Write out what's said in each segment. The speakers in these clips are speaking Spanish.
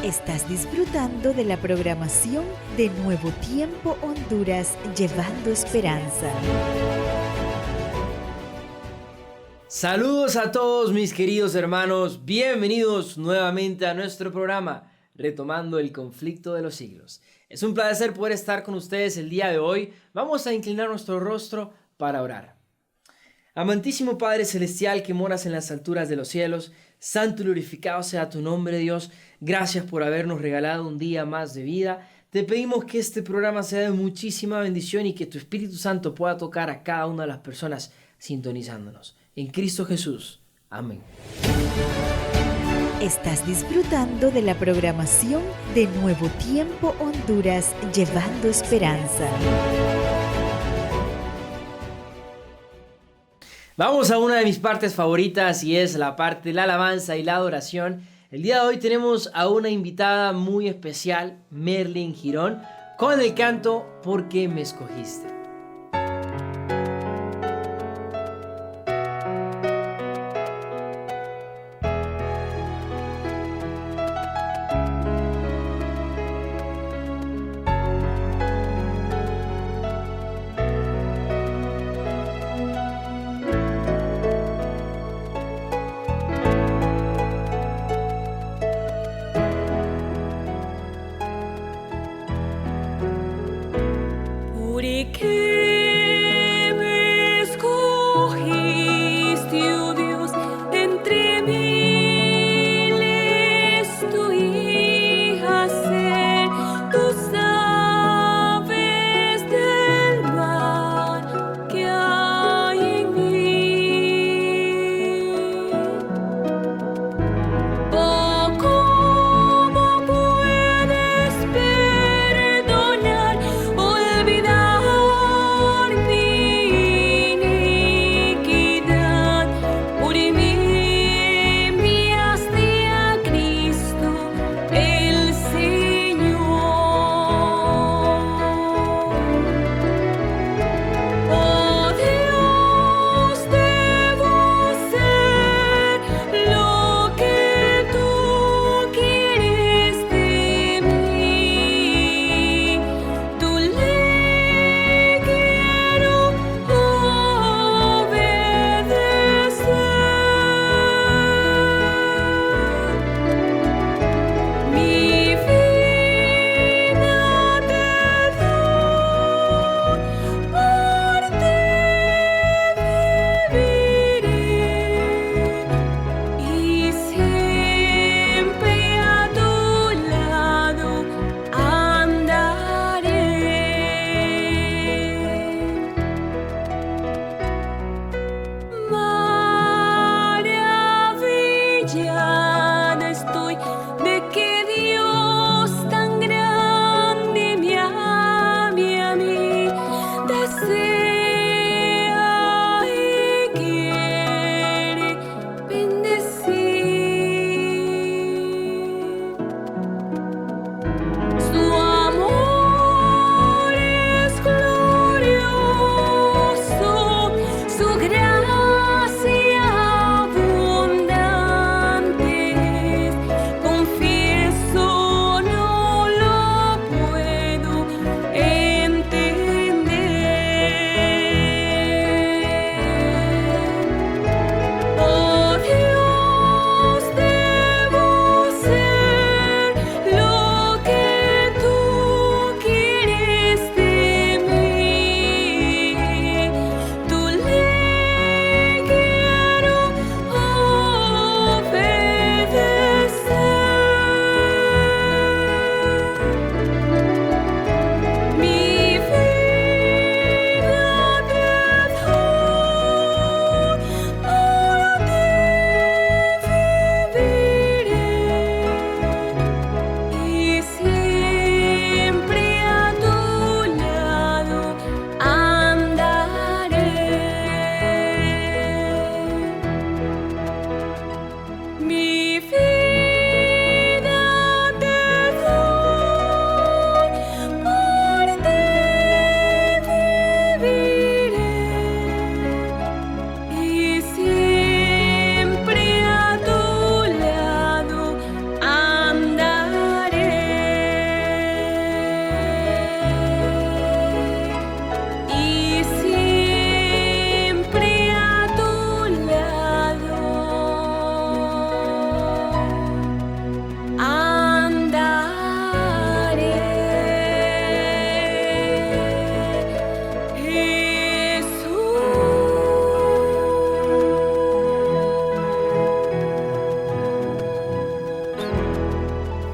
Estás disfrutando de la programación de Nuevo Tiempo Honduras, llevando esperanza. Saludos a todos mis queridos hermanos, bienvenidos nuevamente a nuestro programa, Retomando el Conflicto de los Siglos. Es un placer poder estar con ustedes el día de hoy. Vamos a inclinar nuestro rostro para orar. Amantísimo Padre Celestial que moras en las alturas de los cielos, santo y glorificado sea tu nombre, Dios. Gracias por habernos regalado un día más de vida. Te pedimos que este programa sea de muchísima bendición y que tu Espíritu Santo pueda tocar a cada una de las personas sintonizándonos. En Cristo Jesús. Amén. Estás disfrutando de la programación de Nuevo Tiempo Honduras, llevando esperanza. Vamos a una de mis partes favoritas y es la parte de la alabanza y la adoración. El día de hoy tenemos a una invitada muy especial, Merlin Girón, con el canto ¿Por qué me escogiste? 우리 그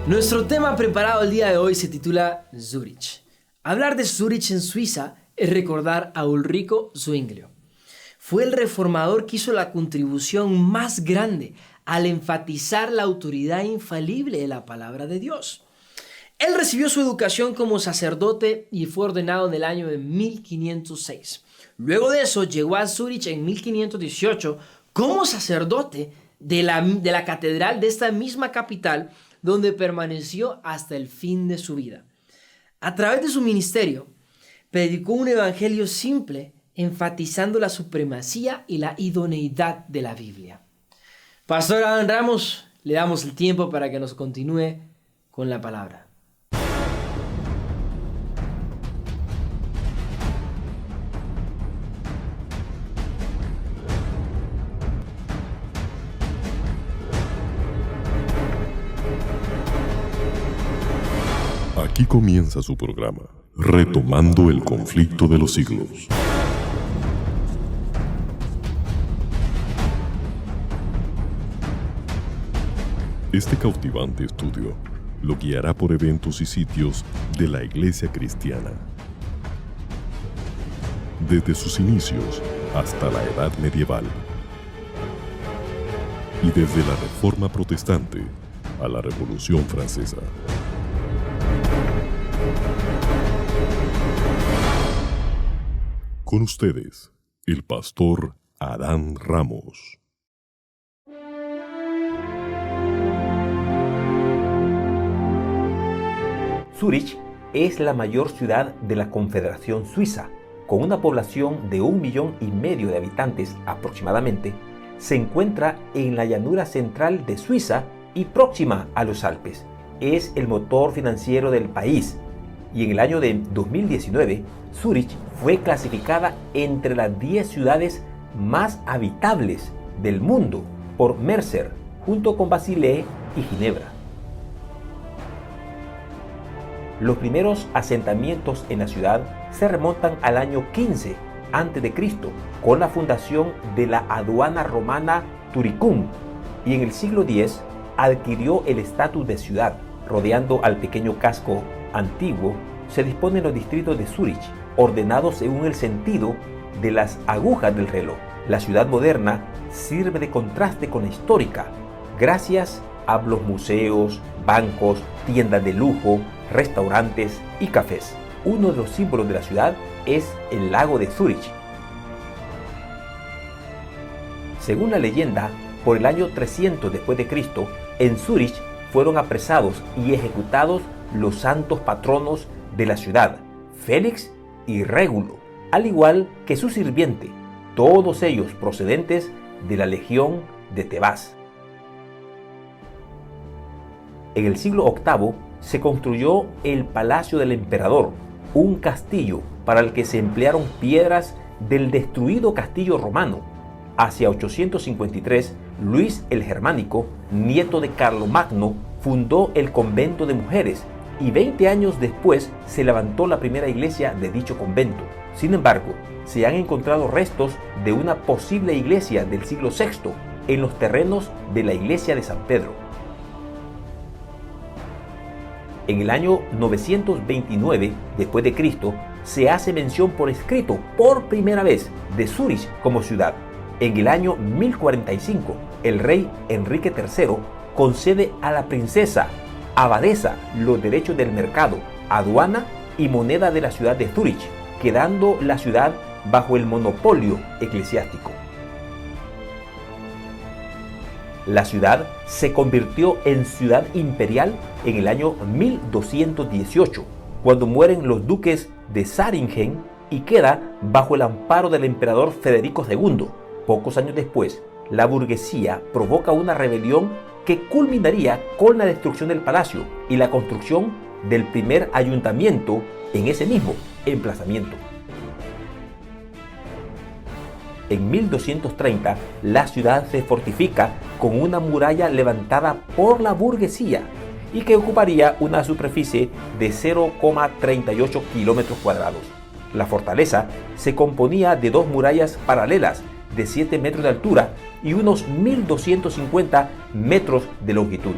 Nuestro tema preparado el día de hoy se titula Zurich. Hablar de Zurich en Suiza es recordar a Ulrico Zwinglio. Fue el reformador que hizo la contribución más grande al enfatizar la autoridad infalible de la palabra de Dios. Él recibió su educación como sacerdote y fue ordenado en el año de 1506. Luego de eso llegó a Zurich en 1518 como sacerdote de la catedral de esta misma capital, donde permaneció hasta el fin de su vida. A través de su ministerio, predicó un evangelio simple, enfatizando la supremacía y la idoneidad de la Biblia. Pastor Adán Ramos, le damos el tiempo para que nos continúe con la palabra. Aquí comienza su programa, Retomando el Conflicto de los Siglos. Este cautivante estudio lo guiará por eventos y sitios de la Iglesia cristiana, desde sus inicios hasta la Edad Medieval, y desde la Reforma Protestante a la Revolución Francesa. Con ustedes, el pastor Adán Ramos. Zúrich es la mayor ciudad de la Confederación Suiza. Con una población de 1,5 millones de habitantes aproximadamente, se encuentra en la llanura central de Suiza y próxima a los Alpes. Es el motor financiero del país. Y en el año de 2019, Zúrich fue clasificada entre las 10 ciudades más habitables del mundo por Mercer, junto con Basilea y Ginebra. Los primeros asentamientos en la ciudad se remontan al año 15 a.C., con la fundación de la aduana romana Turicum, y en el siglo X adquirió el estatus de ciudad. Rodeando al pequeño casco antiguo se disponen los distritos de Zúrich, ordenados según el sentido de las agujas del reloj. La ciudad moderna sirve de contraste con la histórica, gracias a los museos, bancos, tiendas de lujo, restaurantes y cafés. Uno de los símbolos de la ciudad es el lago de Zúrich. Según la leyenda, por el año 300 después de Cristo, en Zúrich fueron apresados y ejecutados los santos patronos de la ciudad, Félix y Régulo, al igual que su sirviente, todos ellos procedentes de la legión de Tebas. En el siglo VIII se construyó el Palacio del Emperador, un castillo para el que se emplearon piedras del destruido castillo romano. Hacia 853, Luis el Germánico, nieto de Carlomagno, fundó el convento de mujeres, y 20 años después se levantó la primera iglesia de dicho convento. Sin embargo, se han encontrado restos de una posible iglesia del siglo VI en los terrenos de la iglesia de San Pedro. En el año 929 después de Cristo se hace mención por escrito por primera vez de Zúrich como ciudad. En el año 1045, el rey Enrique III concede a la princesa abadesa los derechos del mercado, aduana y moneda de la ciudad de Zúrich, quedando la ciudad bajo el monopolio eclesiástico. La ciudad se convirtió en ciudad imperial en el año 1218, cuando mueren los duques de Zähringen, y queda bajo el amparo del emperador Federico II. Pocos años después, la burguesía provoca una rebelión que culminaría con la destrucción del palacio y la construcción del primer ayuntamiento en ese mismo emplazamiento. En 1230, la ciudad se fortifica con una muralla levantada por la burguesía y que ocuparía una superficie de 0,38 kilómetros cuadrados. La fortaleza se componía de dos murallas paralelas de 7 metros de altura y unos 1.250 metros de longitud.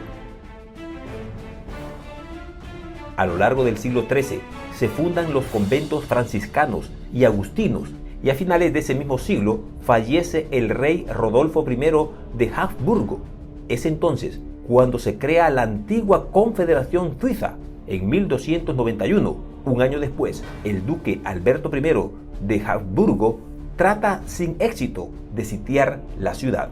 A lo largo del siglo XIII se fundan los conventos franciscanos y agustinos, y a finales de ese mismo siglo fallece el rey Rodolfo I de Habsburgo. Es entonces cuando se crea la antigua Confederación Suiza. En 1291, un año después, el duque Alberto I de Habsburgo trata sin éxito de sitiar la ciudad.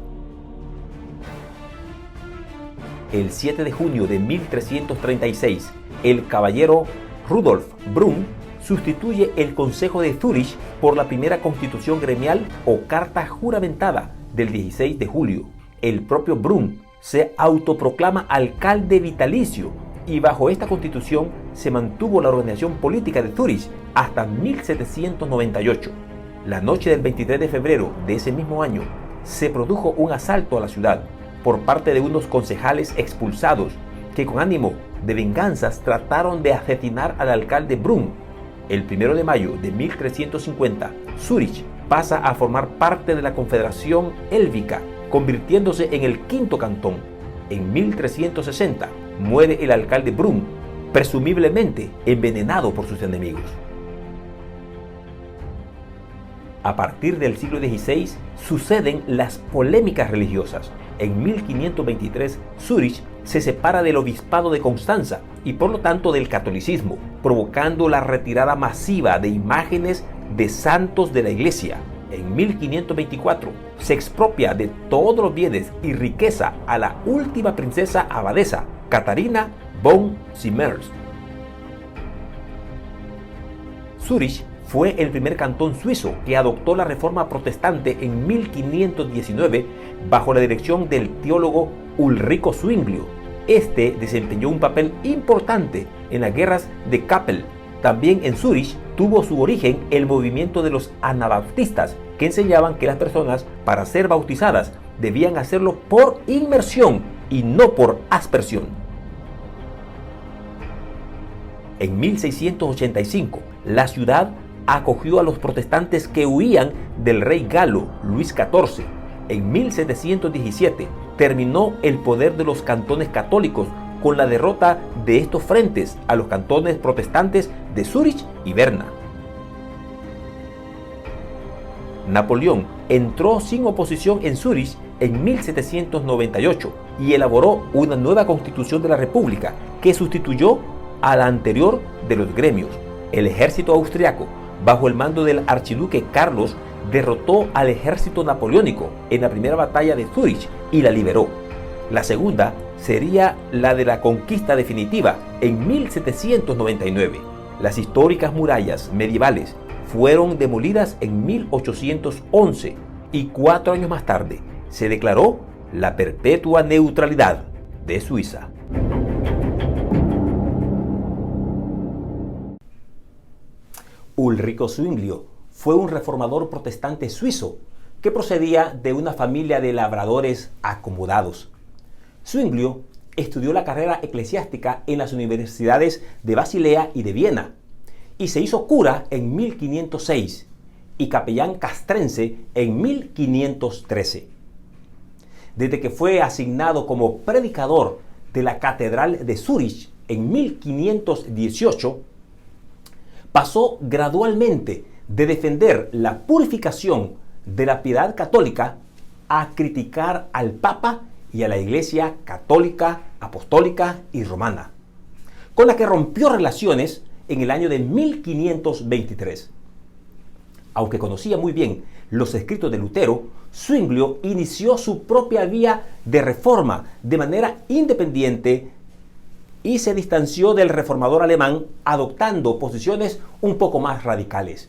El 7 de junio de 1336, el caballero Rudolf Brunn sustituye el Consejo de Zúrich por la primera constitución gremial o carta juramentada del 16 de julio. El propio Brunn se autoproclama alcalde vitalicio y bajo esta constitución se mantuvo la organización política de Zúrich hasta 1798. La noche del 23 de febrero de ese mismo año se produjo un asalto a la ciudad por parte de unos concejales expulsados que con ánimo de venganzas trataron de asesinar al alcalde Brunn. El 1 de mayo de 1350, Zúrich pasa a formar parte de la Confederación Hélvica, convirtiéndose en el quinto cantón. En 1360 muere el alcalde Brunn, presumiblemente envenenado por sus enemigos. A partir del siglo XVI suceden las polémicas religiosas. En 1523, Zúrich se separa del obispado de Constanza y por lo tanto del catolicismo, provocando la retirada masiva de imágenes de santos de la iglesia. En 1524 se expropia de todos los bienes y riqueza a la última princesa abadesa, Catarina von Simmers. Zúrich fue el primer cantón suizo que adoptó la reforma protestante en 1519 bajo la dirección del teólogo Ulrico Zwinglio. Este desempeñó un papel importante en las guerras de Kappel. También en Zúrich tuvo su origen el movimiento de los anabaptistas, que enseñaban que las personas, para ser bautizadas, debían hacerlo por inmersión y no por aspersión. En 1685, la ciudad acogió a los protestantes que huían del rey galo Luis XIV. En 1717 terminó el poder de los cantones católicos con la derrota de estos frentes a los cantones protestantes de Zúrich y Berna. Napoleón entró sin oposición en Zúrich en 1798 y elaboró una nueva constitución de la República que sustituyó a la anterior de los gremios. El ejército austriaco, bajo el mando del archiduque Carlos, derrotó al ejército napoleónico en la primera batalla de Zúrich y la liberó. La segunda sería la de la conquista definitiva en 1799. Las históricas murallas medievales fueron demolidas en 1811 y 4 años más tarde se declaró la perpetua neutralidad de Suiza. Ulrico Zwinglio fue un reformador protestante suizo que procedía de una familia de labradores acomodados. Zwinglio estudió la carrera eclesiástica en las universidades de Basilea y de Viena y se hizo cura en 1506 y capellán castrense en 1513. Desde que fue asignado como predicador de la Catedral de Zúrich en 1518, pasó gradualmente de defender la purificación de la piedad católica a criticar al Papa y a la Iglesia católica, apostólica y romana, con la que rompió relaciones en el año de 1523. Aunque conocía muy bien los escritos de Lutero, Zwinglio inició su propia vía de reforma de manera independiente y se distanció del reformador alemán adoptando posiciones un poco más radicales.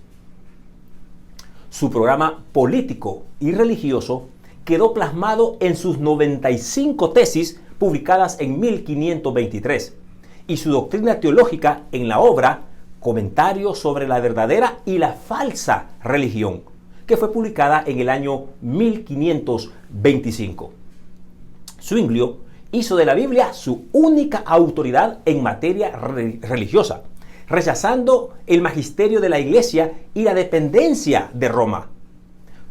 Su programa político y religioso quedó plasmado en sus 95 tesis publicadas en 1523 y su doctrina teológica en la obra Comentarios sobre la verdadera y la falsa religión, que fue publicada en el año 1525. Zwinglio hizo de la Biblia su única autoridad en materia religiosa, rechazando el magisterio de la Iglesia y la dependencia de Roma.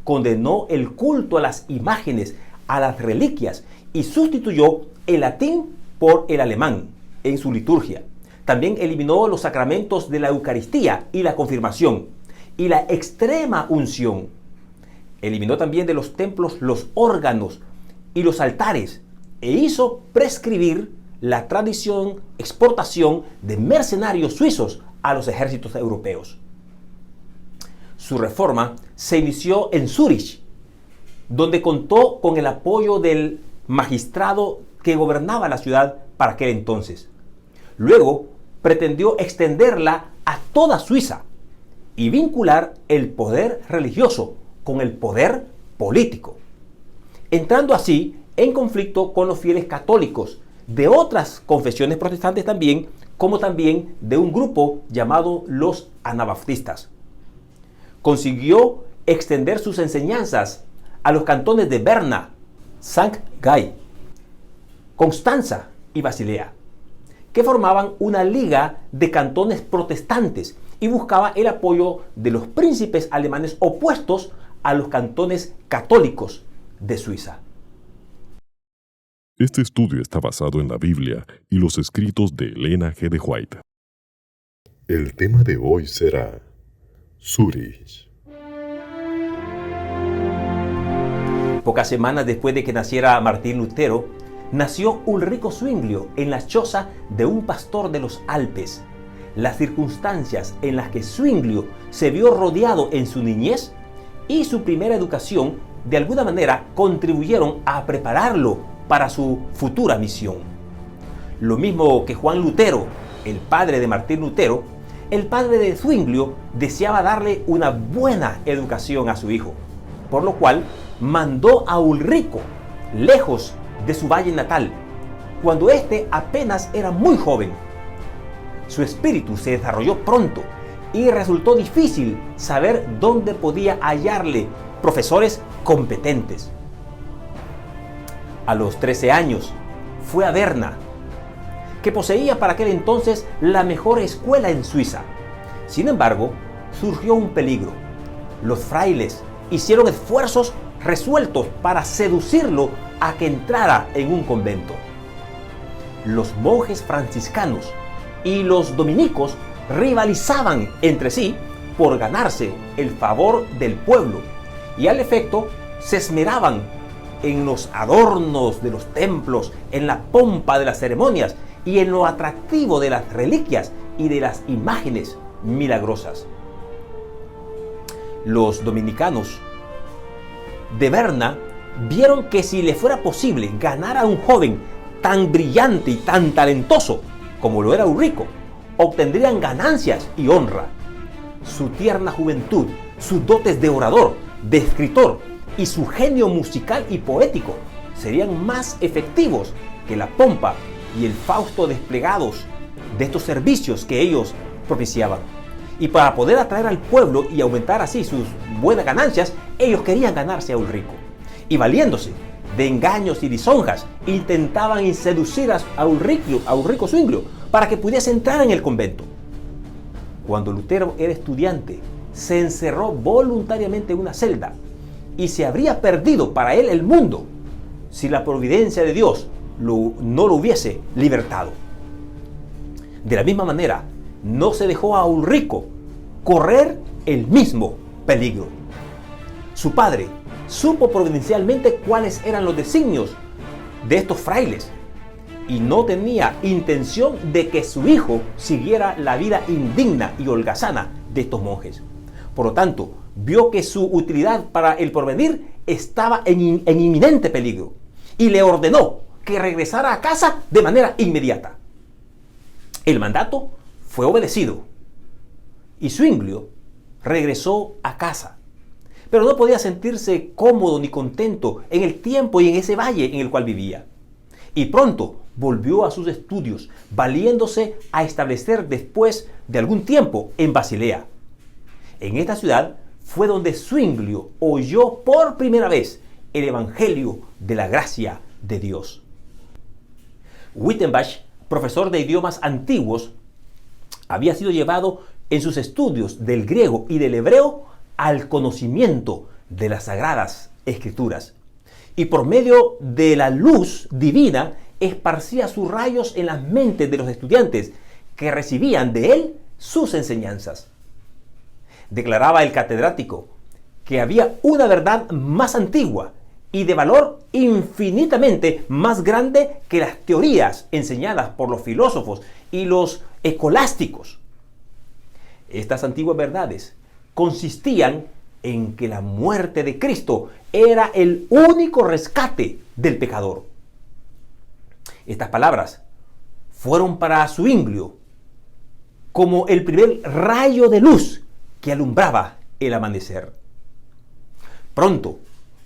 Condenó el culto a las imágenes, a las reliquias y sustituyó el latín por el alemán en su liturgia. También eliminó los sacramentos de la Eucaristía y la confirmación y la extrema unción. Eliminó también de los templos los órganos y los altares e hizo prescribir la tradición exportación de mercenarios suizos a los ejércitos europeos. Su reforma se inició en Zúrich, donde contó con el apoyo del magistrado que gobernaba la ciudad para aquel entonces. Luego pretendió extenderla a toda Suiza y vincular el poder religioso con el poder político, entrando así en conflicto con los fieles católicos de otras confesiones protestantes también, como también de un grupo llamado los anabaptistas. Consiguió extender sus enseñanzas a los cantones de Berna, Saint-Gall, Constanza y Basilea, que formaban una liga de cantones protestantes y buscaba el apoyo de los príncipes alemanes opuestos a los cantones católicos de Suiza. Este estudio está basado en la Biblia y los escritos de Elena G. de White. El tema de hoy será Zúrich. Pocas semanas después de que naciera Martín Lutero, nació Ulrico Zwinglio en la choza de un pastor de los Alpes. Las circunstancias en las que Zwinglio se vio rodeado en su niñez y su primera educación de alguna manera contribuyeron a prepararlo para su futura misión. Lo mismo que Juan Lutero, el padre de Martín Lutero, el padre de Zwinglio deseaba darle una buena educación a su hijo, por lo cual mandó a Ulrico lejos de su valle natal, cuando éste apenas era muy joven. Su espíritu se desarrolló pronto y resultó difícil saber dónde podía hallarle profesores competentes. A los 13 años fue a Berna, que poseía para aquel entonces la mejor escuela en Suiza. Sin embargo, surgió un peligro. Los frailes hicieron esfuerzos resueltos para seducirlo a que entrara en un convento. Los monjes franciscanos y los dominicos rivalizaban entre sí por ganarse el favor del pueblo y al efecto se esmeraban en los adornos de los templos, en la pompa de las ceremonias y en lo atractivo de las reliquias y de las imágenes milagrosas. Los dominicanos de Berna vieron que si le fuera posible ganar a un joven tan brillante y tan talentoso como lo era Ulrico, obtendrían ganancias y honra. Su tierna juventud, sus dotes de orador, de escritor y su genio musical y poético serían más efectivos que la pompa y el fausto desplegados de estos servicios que ellos propiciaban. Y para poder atraer al pueblo y aumentar así sus buenas ganancias, ellos querían ganarse a Ulrico. Y valiéndose de engaños y lisonjas, intentaban seducir a Ulrico Zwinglio para que pudiese entrar en el convento. Cuando Lutero era estudiante, se encerró voluntariamente en una celda y se habría perdido para él el mundo si la providencia de Dios no lo hubiese libertado. De la misma manera, no se dejó a Ulrico correr el mismo peligro. Su padre supo providencialmente cuáles eran los designios de estos frailes y no tenía intención de que su hijo siguiera la vida indigna y holgazana de estos monjes. Por lo tanto, vio que su utilidad para el porvenir estaba en inminente peligro y le ordenó que regresara a casa de manera inmediata. El mandato fue obedecido y Zwinglio regresó a casa, pero no podía sentirse cómodo ni contento en el tiempo y en ese valle en el cual vivía. Y pronto volvió a sus estudios, valiéndose a establecer después de algún tiempo en Basilea. En esta ciudad fue donde Zwinglio oyó por primera vez el Evangelio de la gracia de Dios. Wittenbach, profesor de idiomas antiguos, había sido llevado en sus estudios del griego y del hebreo al conocimiento de las sagradas escrituras. Y por medio de la luz divina esparcía sus rayos en las mentes de los estudiantes que recibían de él sus enseñanzas. Declaraba el catedrático que había una verdad más antigua y de valor infinitamente más grande que las teorías enseñadas por los filósofos y los escolásticos. Estas antiguas verdades consistían en que la muerte de Cristo era el único rescate del pecador. Estas palabras fueron para Zwinglio como el primer rayo de luz que alumbraba el amanecer. Pronto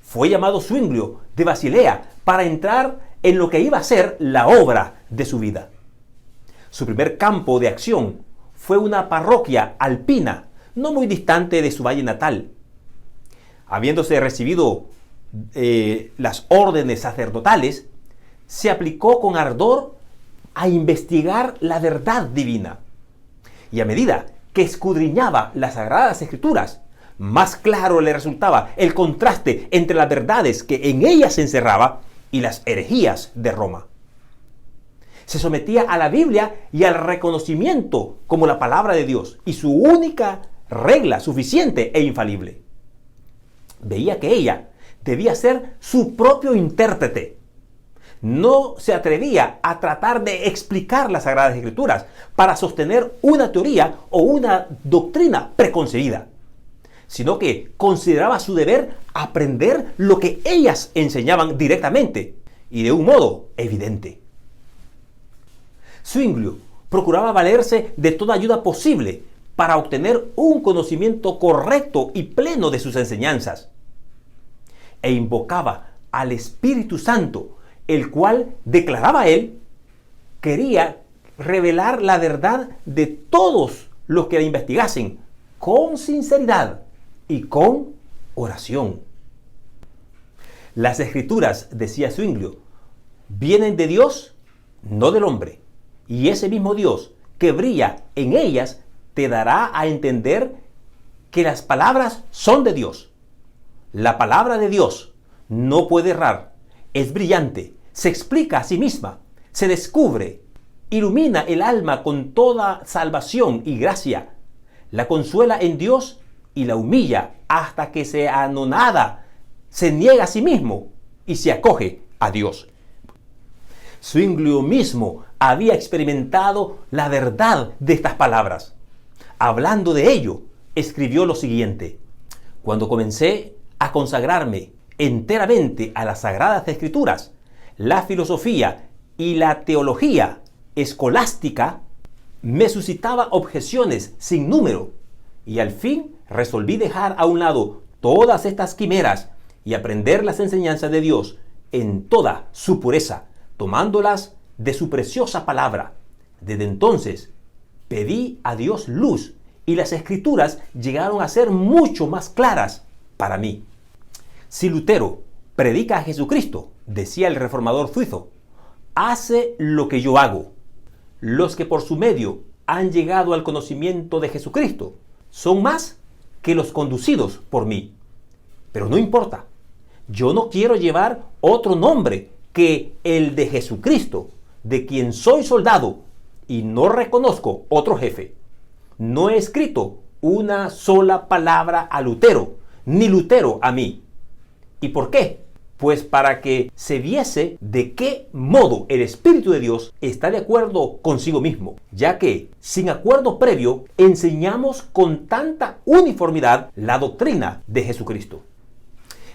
fue llamado Zwinglio de Basilea para entrar en lo que iba a ser la obra de su vida. Su primer campo de acción fue una parroquia alpina, no muy distante de su valle natal. Habiéndose recibido las órdenes sacerdotales, se aplicó con ardor a investigar la verdad divina. Y a medida que escudriñaba las Sagradas Escrituras, más claro le resultaba el contraste entre las verdades que en ellas se encerraba y las herejías de Roma. Se sometía a la Biblia y al reconocimiento como la palabra de Dios y su única regla suficiente e infalible. Veía que ella debía ser su propio intérprete. No se atrevía a tratar de explicar las Sagradas Escrituras para sostener una teoría o una doctrina preconcebida, sino que consideraba su deber aprender lo que ellas enseñaban directamente y de un modo evidente. Zwinglio procuraba valerse de toda ayuda posible para obtener un conocimiento correcto y pleno de sus enseñanzas, e invocaba al Espíritu Santo, el cual, declaraba él, quería revelar la verdad de todos los que la investigasen con sinceridad y con oración. Las Escrituras, decía Zwinglio, vienen de Dios, no del hombre, y ese mismo Dios que brilla en ellas te dará a entender que las palabras son de Dios. La palabra de Dios no puede errar, es brillante, se explica a sí misma, se descubre, ilumina el alma con toda salvación y gracia, la consuela en Dios y la humilla hasta que se anonada, se niega a sí mismo y se acoge a Dios. Zwinglio mismo había experimentado la verdad de estas palabras. Hablando de ello, escribió lo siguiente: cuando comencé a consagrarme enteramente a las Sagradas Escrituras, la filosofía y la teología escolástica me suscitaba objeciones sin número, y al fin resolví dejar a un lado todas estas quimeras y aprender las enseñanzas de Dios en toda su pureza, tomándolas de su preciosa palabra. Desde entonces pedí a Dios luz y las Escrituras llegaron a ser mucho más claras para mí. Si Lutero predica a Jesucristo, decía el reformador suizo, hace lo que yo hago. Los que por su medio han llegado al conocimiento de Jesucristo son más que los conducidos por mí. Pero no importa, yo no quiero llevar otro nombre que el de Jesucristo, de quien soy soldado, y no reconozco otro jefe. No he escrito una sola palabra a Lutero, ni Lutero a mí. ¿Y por qué? Pues para que se viese de qué modo el Espíritu de Dios está de acuerdo consigo mismo, ya que, sin acuerdo previo, enseñamos con tanta uniformidad la doctrina de Jesucristo.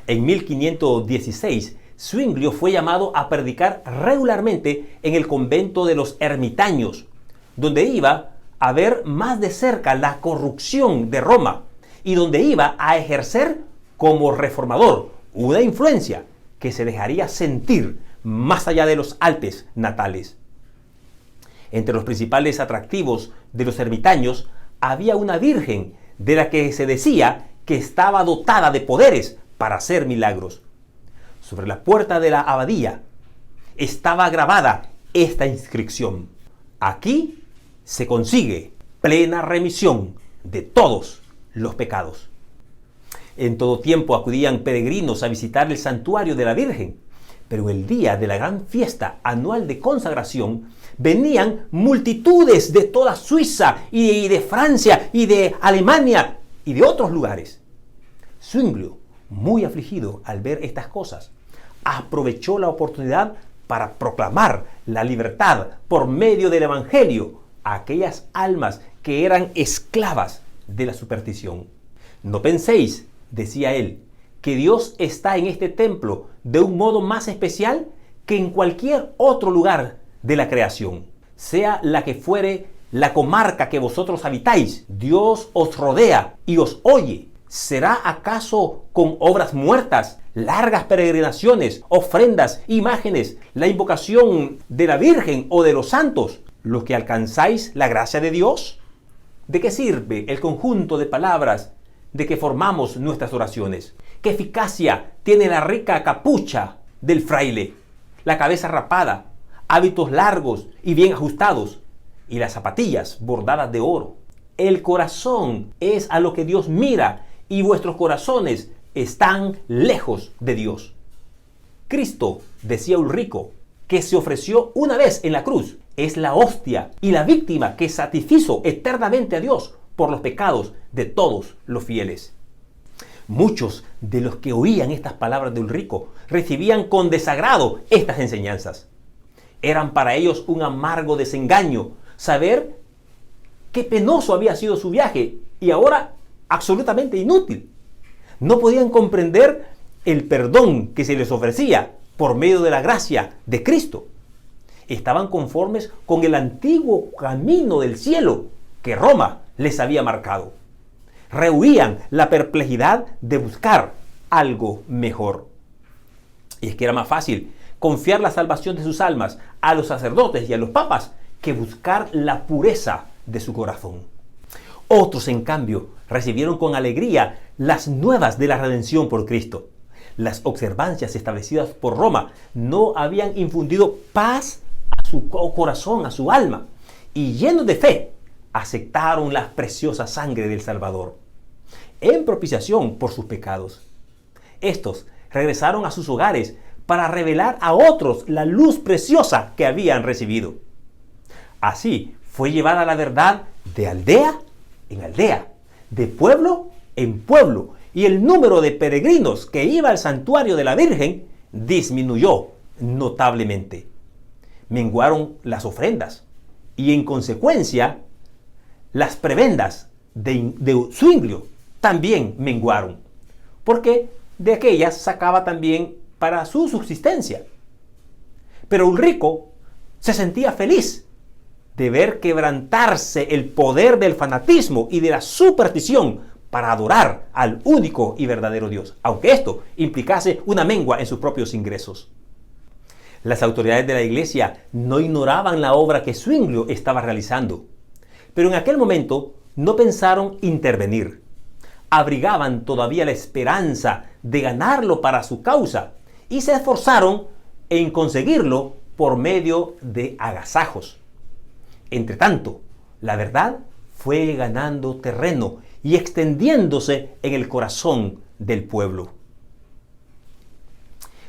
En 1516, Zwinglio fue llamado a predicar regularmente en el convento de los ermitaños, donde iba a ver más de cerca la corrupción de Roma y donde iba a ejercer como reformador una influencia que se dejaría sentir más allá de los Alpes natales. Entre los principales atractivos de los ermitaños había una virgen de la que se decía que estaba dotada de poderes para hacer milagros. Sobre la puerta de la abadía estaba grabada esta inscripción: aquí se consigue plena remisión de todos los pecados. En todo tiempo acudían peregrinos a visitar el santuario de la Virgen, Pero el día de la gran fiesta anual de consagración, venían multitudes de toda Suiza y de Francia y de Alemania y de otros lugares. Zwinglio, muy afligido al ver estas cosas, aprovechó la oportunidad para proclamar la libertad por medio del Evangelio a aquellas almas que eran esclavas de la superstición. No penséis, decía él, que Dios está en este templo de un modo más especial que en cualquier otro lugar de la creación. Sea la que fuere la comarca que vosotros habitáis, Dios os rodea y os oye. ¿Será acaso con obras muertas, largas peregrinaciones, ofrendas, imágenes, la invocación de la Virgen o de los santos, los que alcanzáis la gracia de Dios? ¿De qué sirve el conjunto de palabras de que formamos nuestras oraciones? ¿Qué eficacia tiene la rica capucha del fraile, la cabeza rapada, hábitos largos y bien ajustados y las zapatillas bordadas de oro? El corazón es a lo que Dios mira y vuestros corazones están lejos de Dios. Cristo, decía Ulrico, que se ofreció una vez en la cruz, es la hostia y la víctima que satisfizo eternamente a Dios por los pecados de todos los fieles. Muchos de los que oían estas palabras de Ulrico recibían con desagrado estas enseñanzas. Eran para ellos un amargo desengaño saber qué penoso había sido su viaje y ahora absolutamente inútil. No podían comprender el perdón que se les ofrecía por medio de la gracia de Cristo. Estaban conformes con el antiguo camino del cielo que Roma les había marcado. Rehuían la perplejidad de buscar algo mejor. Y es que era más fácil confiar la salvación de sus almas a los sacerdotes y a los papas que buscar la pureza de su corazón. Otros, en cambio, recibieron con alegría las nuevas de la redención por Cristo. Las observancias establecidas por Roma no habían infundido paz a su corazón, a su alma, y llenos de fe, aceptaron la preciosa sangre del Salvador en propiciación por sus pecados. Estos regresaron a sus hogares para revelar a otros la luz preciosa que habían recibido. Así fue llevada la verdad de aldea en aldea, de pueblo en pueblo, y el número de peregrinos que iba al santuario de la Virgen disminuyó notablemente. Menguaron las ofrendas y en consecuencia las prebendas de Zwinglio también menguaron, porque de aquellas sacaba también para su subsistencia. Pero Ulrico se sentía feliz de ver quebrantarse el poder del fanatismo y de la superstición para adorar al único y verdadero Dios, aunque esto implicase una mengua en sus propios ingresos. Las autoridades de la iglesia no ignoraban la obra que Zwinglio estaba realizando, pero en aquel momento no pensaron intervenir. Abrigaban todavía la esperanza de ganarlo para su causa y se esforzaron en conseguirlo por medio de agasajos. Entre tanto, la verdad fue ganando terreno y extendiéndose en el corazón del pueblo.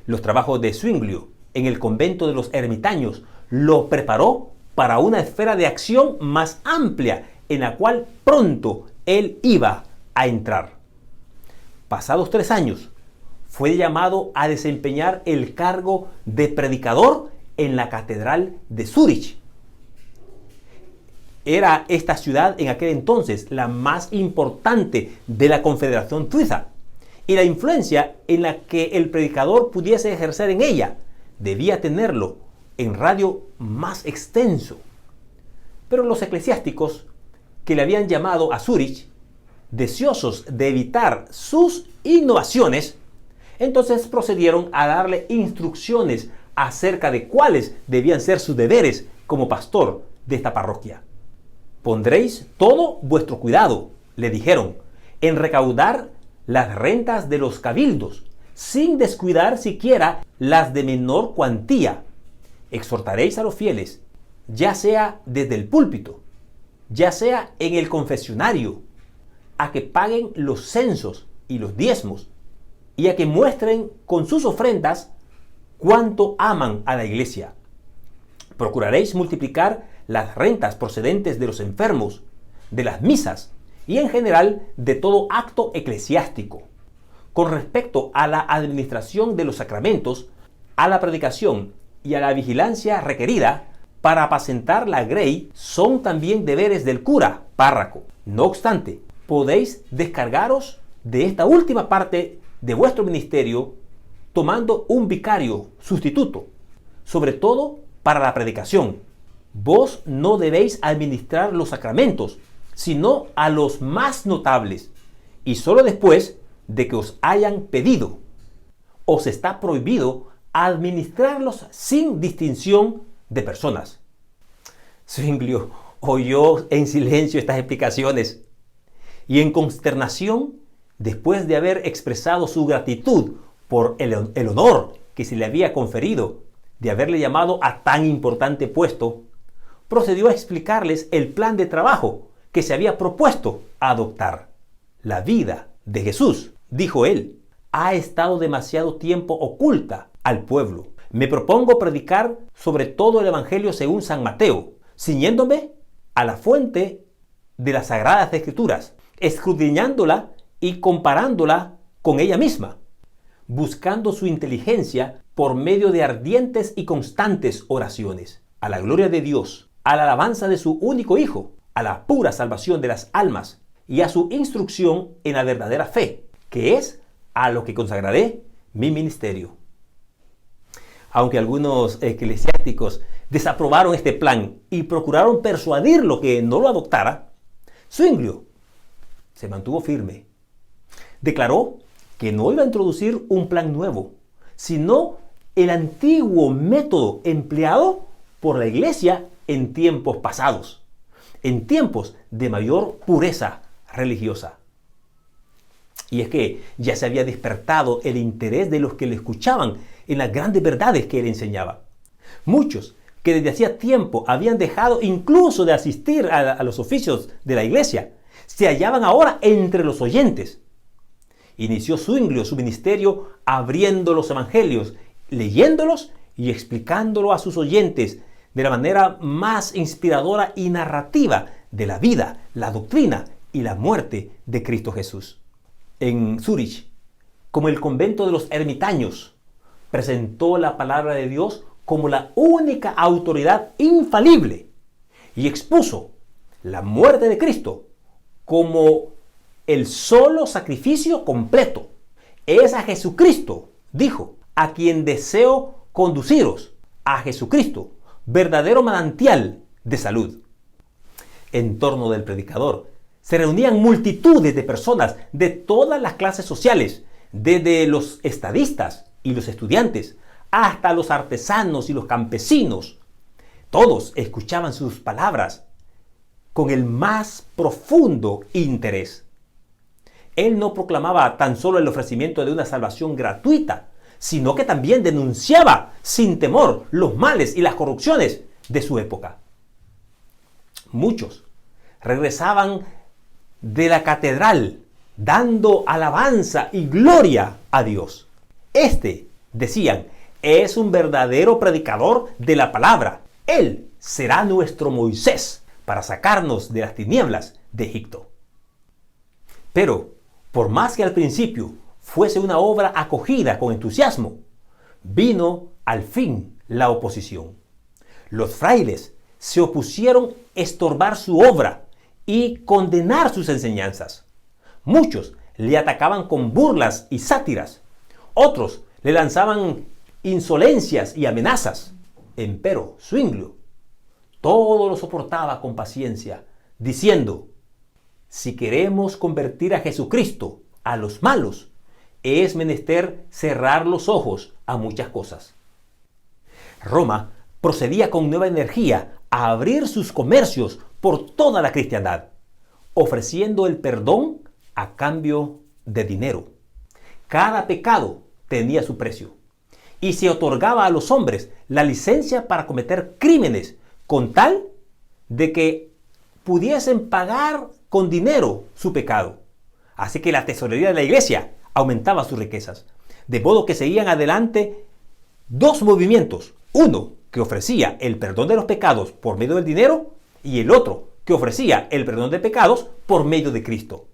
Los trabajos de Zwinglio en el convento de los ermitaños lo preparó para una esfera de acción más amplia en la cual pronto él iba a entrar. Pasados 3 años, fue llamado a desempeñar el cargo de predicador en la catedral de Zúrich. Era esta ciudad en aquel entonces la más importante de la Confederación Suiza, y la influencia en la que el predicador pudiese ejercer en ella debía tenerlo en radio más extenso. Pero los eclesiásticos que le habían llamado a Zúrich, deseosos de evitar sus innovaciones, entonces procedieron a darle instrucciones acerca de cuáles debían ser sus deberes como pastor de esta parroquia. Pondréis todo vuestro cuidado, le dijeron, en recaudar las rentas de los cabildos, sin descuidar siquiera las de menor cuantía. Exhortaréis a los fieles, ya sea desde el púlpito, ya sea en el confesionario, a que paguen los censos y los diezmos, y a que muestren con sus ofrendas cuánto aman a la iglesia. Procuraréis multiplicar las rentas procedentes de los enfermos, de las misas y en general de todo acto eclesiástico. Con respecto a la administración de los sacramentos, a la predicación y a la vigilancia requerida para apacentar la grey, son también deberes del cura, párroco. No obstante, podéis descargaros de esta última parte de vuestro ministerio tomando un vicario sustituto, sobre todo para la predicación. Vos no debéis administrar los sacramentos, sino a los más notables, y solo después de que os hayan pedido. Os está prohibido administrarlos sin distinción de personas. Zwinglio oyó en silencio estas explicaciones y en consternación, después de haber expresado su gratitud por el honor que se le había conferido de haberle llamado a tan importante puesto, procedió a explicarles el plan de trabajo que se había propuesto adoptar. La vida de Jesús, dijo él, ha estado demasiado tiempo oculta al pueblo. Me propongo predicar sobre todo el Evangelio según San Mateo, ciñéndome a la fuente de las Sagradas Escrituras, escudriñándola y comparándola con ella misma, buscando su inteligencia por medio de ardientes y constantes oraciones, a la gloria de Dios, a la alabanza de su único Hijo, a la pura salvación de las almas y a su instrucción en la verdadera fe, que es a lo que consagraré mi ministerio. Aunque algunos eclesiásticos desaprobaron este plan y procuraron persuadirlo que no lo adoptara, Zwinglio se mantuvo firme. Declaró que no iba a introducir un plan nuevo, sino el antiguo método empleado por la Iglesia en tiempos pasados, en tiempos de mayor pureza religiosa. Y es que ya se había despertado el interés de los que le escuchaban en las grandes verdades que él enseñaba. Muchos que desde hacía tiempo habían dejado incluso de asistir a los oficios de la iglesia, se hallaban ahora entre los oyentes. Inició Zwinglio su ministerio abriendo los evangelios, leyéndolos y explicándolo a sus oyentes de la manera más inspiradora y narrativa de la vida, la doctrina y la muerte de Cristo Jesús. En Zúrich, como el convento de los ermitaños, presentó la palabra de Dios como la única autoridad infalible y expuso la muerte de Cristo como el solo sacrificio completo. Es a Jesucristo, dijo, a quien deseo conduciros, a Jesucristo, verdadero manantial de salud. En torno del predicador se reunían multitudes de personas de todas las clases sociales, desde los estadistas y los estudiantes hasta los artesanos y los campesinos. Todos escuchaban sus palabras con el más profundo interés. Él no proclamaba tan solo el ofrecimiento de una salvación gratuita, sino que también denunciaba sin temor los males y las corrupciones de su época. Muchos regresaban de la catedral dando alabanza y gloria a Dios. Este, decían, es un verdadero predicador de la palabra. Él será nuestro Moisés para sacarnos de las tinieblas de Egipto. Pero, por más que al principio fuese una obra acogida con entusiasmo, vino al fin la oposición. Los frailes se opusieron a estorbar su obra y condenar sus enseñanzas. Muchos le atacaban con burlas y sátiras. Otros le lanzaban insolencias y amenazas. Empero Zwinglio todo lo soportaba con paciencia, diciendo: si queremos convertir a Jesucristo a los malos, es menester cerrar los ojos a muchas cosas. Roma procedía con nueva energía a abrir sus comercios por toda la cristiandad, ofreciendo el perdón a cambio de dinero. Cada pecado tenía su precio y se otorgaba a los hombres la licencia para cometer crímenes con tal de que pudiesen pagar con dinero su pecado. Así que la tesorería de la iglesia aumentaba sus riquezas, de modo que seguían adelante dos movimientos, uno que ofrecía el perdón de los pecados por medio del dinero y el otro que ofrecía el perdón de pecados por medio de Cristo.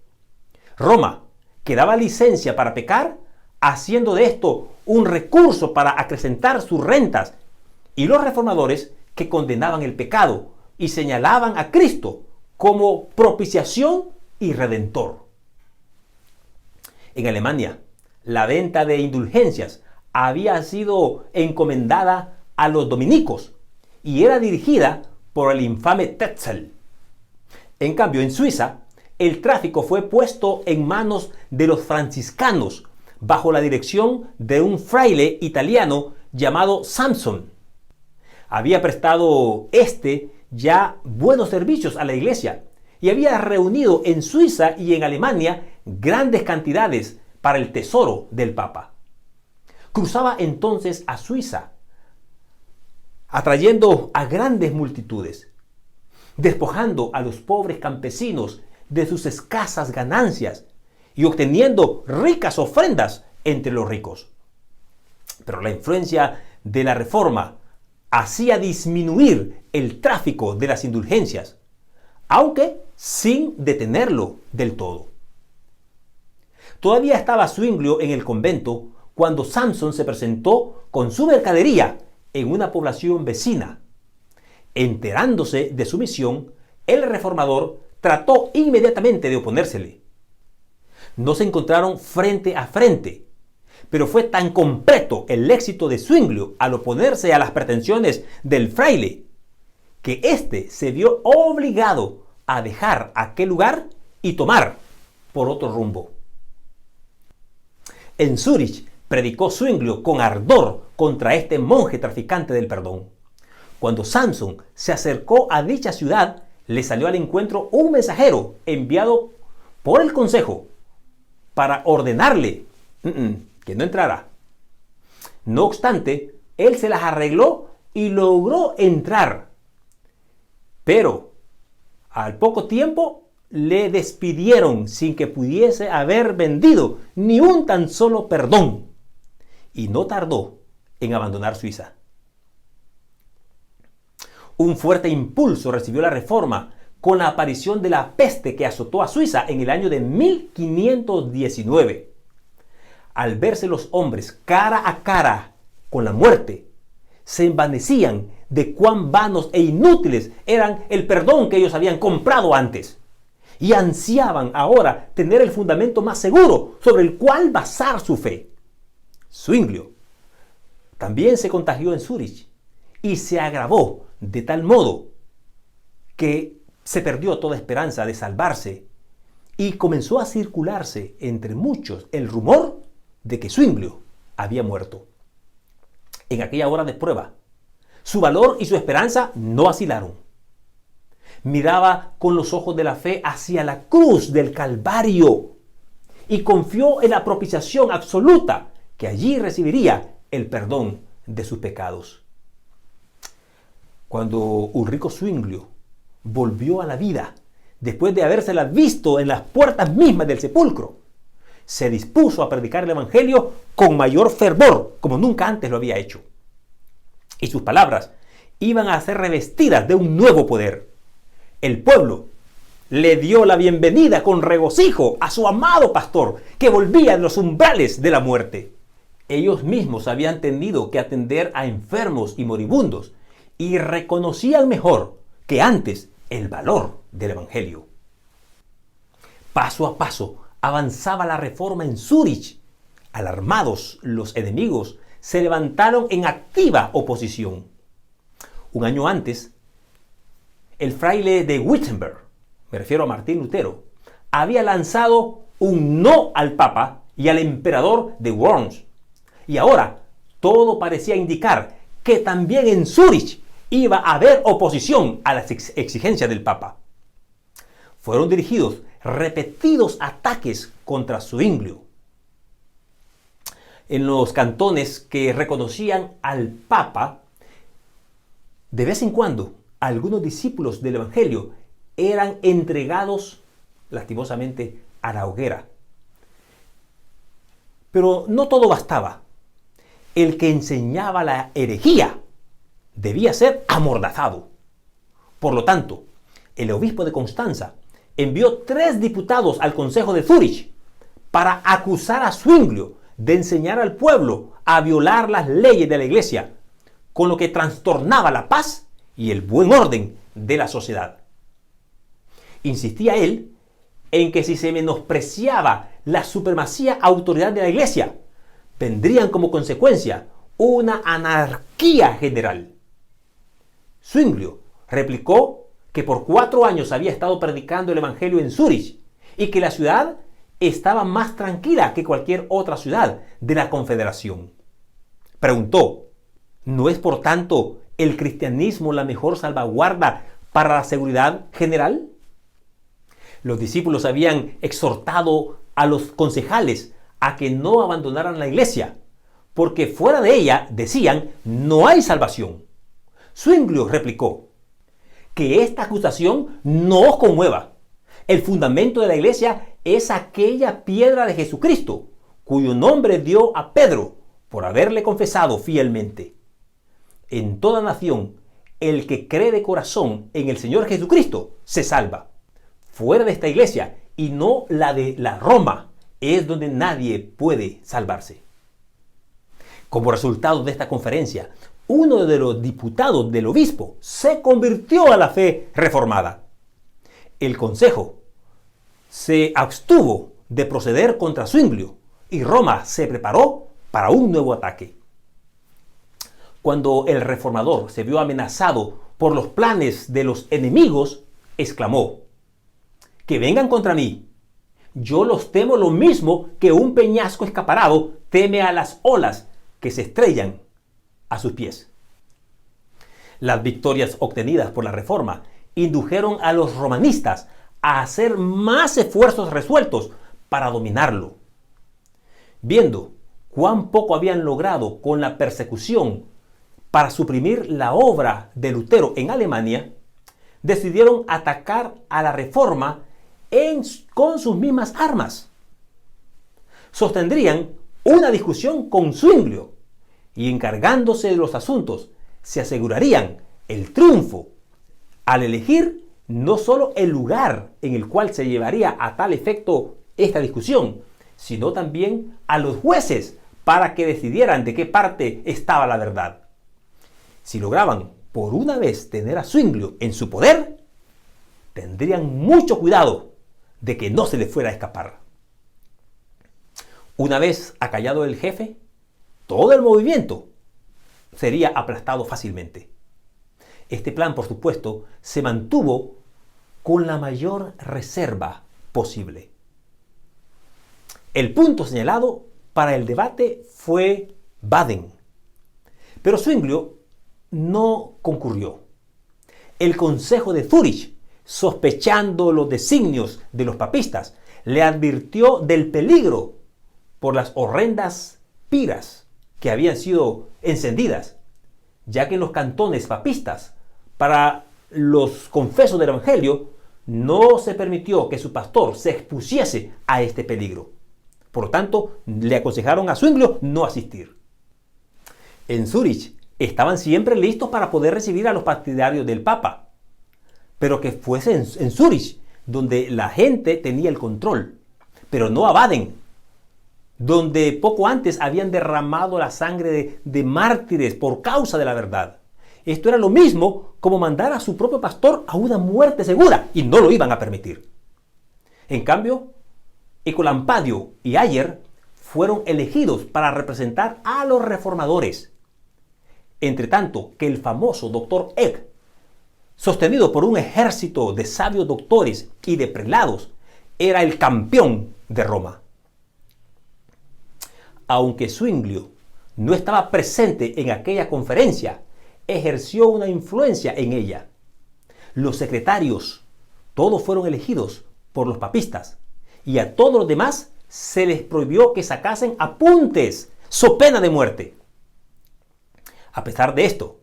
Roma, que daba licencia para pecar, haciendo de esto un recurso para acrecentar sus rentas, y los reformadores que condenaban el pecado y señalaban a Cristo como propiciación y redentor. En Alemania, la venta de indulgencias había sido encomendada a los dominicos y era dirigida por el infame Tetzel. En cambio, en Suiza, el tráfico fue puesto en manos de los franciscanos bajo la dirección de un fraile italiano llamado Samson. Había prestado ya buenos servicios a la iglesia y había reunido en Suiza y en Alemania grandes cantidades para el tesoro del Papa. Cruzaba entonces a Suiza, atrayendo a grandes multitudes, despojando a los pobres campesinos de sus escasas ganancias y obteniendo ricas ofrendas entre los ricos. Pero la influencia de la Reforma hacía disminuir el tráfico de las indulgencias, aunque sin detenerlo del todo. Todavía estaba Zwinglio en el convento cuando Samson se presentó con su mercadería en una población vecina. Enterándose de su misión, el reformador trató inmediatamente de oponérsele. No se encontraron frente a frente, pero fue tan completo el éxito de Zwinglio al oponerse a las pretensiones del fraile, que éste se vio obligado a dejar aquel lugar y tomar por otro rumbo. En Zúrich predicó Zwinglio con ardor contra este monje traficante del perdón. Cuando Samson se acercó a dicha ciudad, le salió al encuentro un mensajero enviado por el consejo para ordenarle que no entrara. No obstante, él se las arregló y logró entrar. Pero al poco tiempo le despidieron sin que pudiese haber vendido ni un tan solo perdón. Y no tardó en abandonar Suiza. Un fuerte impulso recibió la Reforma con la aparición de la peste que azotó a Suiza en el año de 1519. Al verse los hombres cara a cara con la muerte, se envanecían de cuán vanos e inútiles eran el perdón que ellos habían comprado antes, y ansiaban ahora tener el fundamento más seguro sobre el cual basar su fe. Zwinglio también se contagió en Zúrich y se agravó de tal modo que se perdió toda esperanza de salvarse y comenzó a circularse entre muchos el rumor de que Zwinglio había muerto. En aquella hora de prueba, su valor y su esperanza no vacilaron. Miraba con los ojos de la fe hacia la cruz del Calvario y confió en la propiciación absoluta que allí recibiría el perdón de sus pecados. Cuando Ulrico Zwinglio volvió a la vida, después de habérsela visto en las puertas mismas del sepulcro, se dispuso a predicar el Evangelio con mayor fervor, como nunca antes lo había hecho. Y sus palabras iban a ser revestidas de un nuevo poder. El pueblo le dio la bienvenida con regocijo a su amado pastor, que volvía de los umbrales de la muerte. Ellos mismos habían tenido que atender a enfermos y moribundos, y reconocían mejor que antes el valor del Evangelio. Paso a paso avanzaba la Reforma en Zúrich. Alarmados, los enemigos se levantaron en activa oposición. Un año antes, el fraile de Wittenberg, me refiero a Martín Lutero, había lanzado un no al Papa y al emperador de Worms. Y ahora todo parecía indicar que también en Zúrich iba a haber oposición a las exigencias del Papa. Fueron dirigidos repetidos ataques contra Zwinglio. En los cantones que reconocían al Papa, de vez en cuando algunos discípulos del Evangelio eran entregados lastimosamente a la hoguera. Pero no todo bastaba. el que enseñaba la herejía debía ser amordazado. Por lo tanto, el obispo de Constanza envió 3 diputados al Consejo de Zúrich para acusar a Zwinglio de enseñar al pueblo a violar las leyes de la iglesia, con lo que trastornaba la paz y el buen orden de la sociedad. Insistía él en que si se menospreciaba la supremacía autoridad de la iglesia, vendrían como consecuencia una anarquía general. Zwinglio replicó que por 4 años había estado predicando el evangelio en Zúrich y que la ciudad estaba más tranquila que cualquier otra ciudad de la Confederación. Preguntó: ¿no es por tanto el cristianismo la mejor salvaguarda para la seguridad general? Los discípulos habían exhortado a los concejales a que no abandonaran la iglesia, porque fuera de ella, decían, no hay salvación. Zwinglio replicó: que esta acusación no os conmueva. El fundamento de la iglesia es aquella piedra de Jesucristo, cuyo nombre dio a Pedro por haberle confesado fielmente. En toda nación, el que cree de corazón en el Señor Jesucristo se salva. Fuera de esta iglesia, y no la de la Roma, es donde nadie puede salvarse. Como resultado de esta conferencia, uno de los diputados del obispo se convirtió a la fe reformada. El consejo se abstuvo de proceder contra Zwinglio y Roma se preparó para un nuevo ataque. Cuando el reformador se vio amenazado por los planes de los enemigos, exclamó: que vengan contra mí. Yo los temo lo mismo que un peñasco escaparado teme a las olas que se estrellan a sus pies. Las victorias obtenidas por la Reforma indujeron a los romanistas a hacer más esfuerzos resueltos para dominarlo. Viendo cuán poco habían logrado con la persecución para suprimir la obra de Lutero en Alemania, decidieron atacar a la Reforma con sus mismas armas. Sostendrían una discusión con Zwinglio y, encargándose de los asuntos, se asegurarían el triunfo al elegir no solo el lugar en el cual se llevaría a tal efecto esta discusión, sino también a los jueces para que decidieran de qué parte estaba la verdad. Si lograban por una vez tener a Zwinglio en su poder, tendrían mucho cuidado de que no se les fuera a escapar. Una vez acallado el jefe, todo el movimiento sería aplastado fácilmente. Este plan, por supuesto, se mantuvo con la mayor reserva posible. El punto señalado para el debate fue Baden, pero Zwinglio no concurrió. El Consejo de Zúrich, sospechando los designios de los papistas, le advirtió del peligro por las horrendas piras que habían sido encendidas, ya que en los cantones papistas, para los confesos del Evangelio, no se permitió que su pastor se expusiese a este peligro. Por lo tanto, le aconsejaron a Zwinglio no asistir. En Zúrich estaban siempre listos para poder recibir a los partidarios del Papa, pero que fuese en Zúrich, donde la gente tenía el control, pero no a Baden, donde poco antes habían derramado la sangre de mártires por causa de la verdad. Esto era lo mismo como mandar a su propio pastor a una muerte segura, y no lo iban a permitir. En cambio, Ecolampadio y Ayer fueron elegidos para representar a los reformadores. Entre tanto que el famoso doctor Eck, sostenido por un ejército de sabios doctores y de prelados, era el campeón de Roma. Aunque Zwinglio no estaba presente en aquella conferencia, ejerció una influencia en ella. Los secretarios, todos fueron elegidos por los papistas, y a todos los demás se les prohibió que sacasen apuntes, so pena de muerte. A pesar de esto,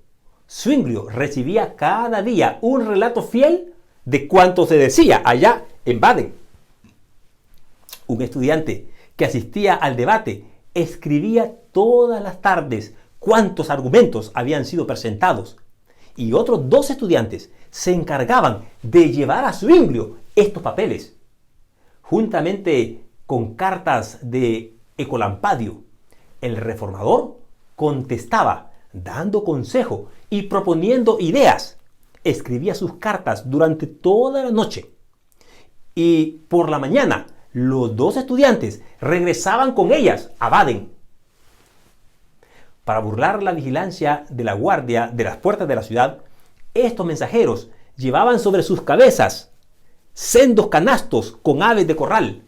Zwinglio recibía cada día un relato fiel de cuanto se decía allá en Baden. Un estudiante que asistía al debate escribía todas las tardes cuántos argumentos habían sido presentados, y otros 2 estudiantes se encargaban de llevar a Zwinglio estos papeles, juntamente con cartas de Ecolampadio. El reformador contestaba, dando consejo y proponiendo ideas. Escribía sus cartas durante toda la noche, y por la mañana los 2 estudiantes regresaban con ellas a Baden. Para burlar la vigilancia de la guardia de las puertas de la ciudad, estos mensajeros llevaban sobre sus cabezas sendos canastos con aves de corral,